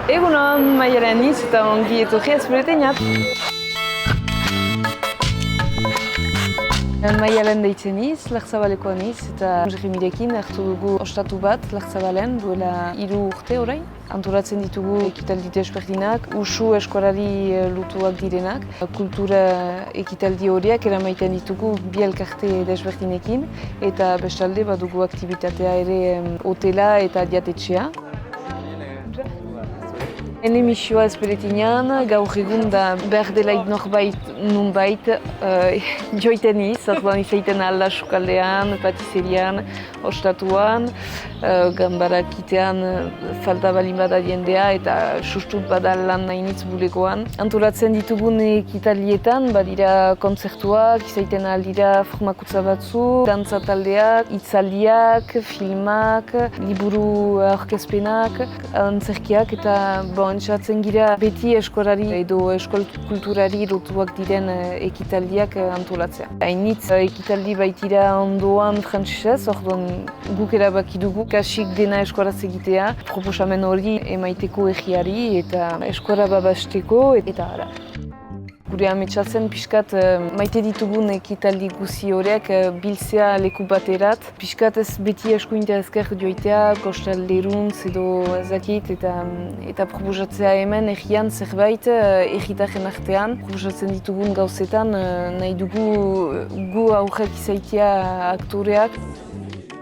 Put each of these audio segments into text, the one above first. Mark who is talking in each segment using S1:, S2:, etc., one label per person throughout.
S1: Egunon, Maialen niz eta ongi etorri ezberetinat. Maialen deitzen niz, Lartzabalekoa niz eta Jeremirekin hartu dugu ostatu bat Lartzabalen duela 3 urte orain. Antolatzen ditugu ekitaldi desberdinak, usu eskolari lotuak direnak. Kultura ekitaldi horiak eramaiten ditugu bi elkarte desberdinekin eta bestalde badugu aktibitatea ere hotela eta diatetxea. Hene misioa ezberetinan, gaur egun da behar delaik norbait nunbait joiten niz, orduan izaiten alda sukaldean, patizerian, ostatuan, ganbarakitean falta balin bada jendea eta sustut bada lan nahinitz bulegoan. Antolatzen ditugun ekitaldietan, badira kontzertuak, izaiten aldira formakutza batzu, dantza taldeak, hitzaldiak, filmak, liburu aurkezpenak, antzerkiak eta entzatzen gira beti eskolari edo eskol kulturari lotuak diren ekitaldiak antolatzea. Hainitz ekitaldi baitira ondoan frantsesez, orduan guk erabaki dugu kasik dena eskoraz egitea, proposamen hori emaiteko egiari eta eskora babasteko eta ara. Gure ametsatzen pixkat maite ditugun ekitaldi guzi horiek biltzea leku baterat. Pixkat ez beti eskuintea ezker joitea, kostalderuntz edo ezakit eta proposatzea hemen egian zerbait egitaren artean. Proposatzen ditugun gauzetan nahi dugu gu aurrek izaitea aktoreak.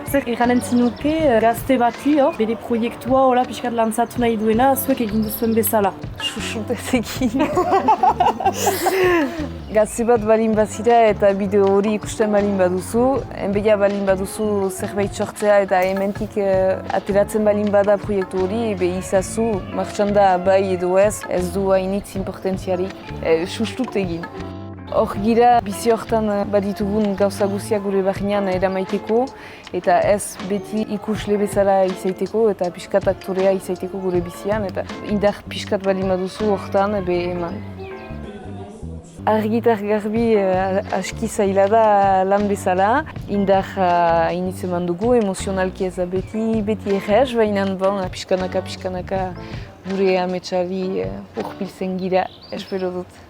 S2: Zer eranen zinuke gazte bati, bere proiektua pixkat lantzatu nahi duena, zuek egin duzuen bezala.
S1: Xuxuntezekin. Gazte bat balin bazira eta bideo hori ikusten balin baduzu, enbeia balin baduzu zerbait sortzea eta hementik ateratzen balin bada proiektu hori, izazu, martxan da bai edo ez du hainitz importantziarik, sustut egin. Hor gira, bizi hortan baditugun gauza guziak gure barnean eramaiteko eta ez beti ikusle bezala izaiteko eta pixkat aktorea izaiteko gure bizian eta indar pixkat balin baduzu hortan eman. Argitar garbi aski zaila da lan bezala, indar hainitz eman dugu, emozionalki ez da beti errez, baina pixkanaka gure ametsari urbiltzen gira, espero dut.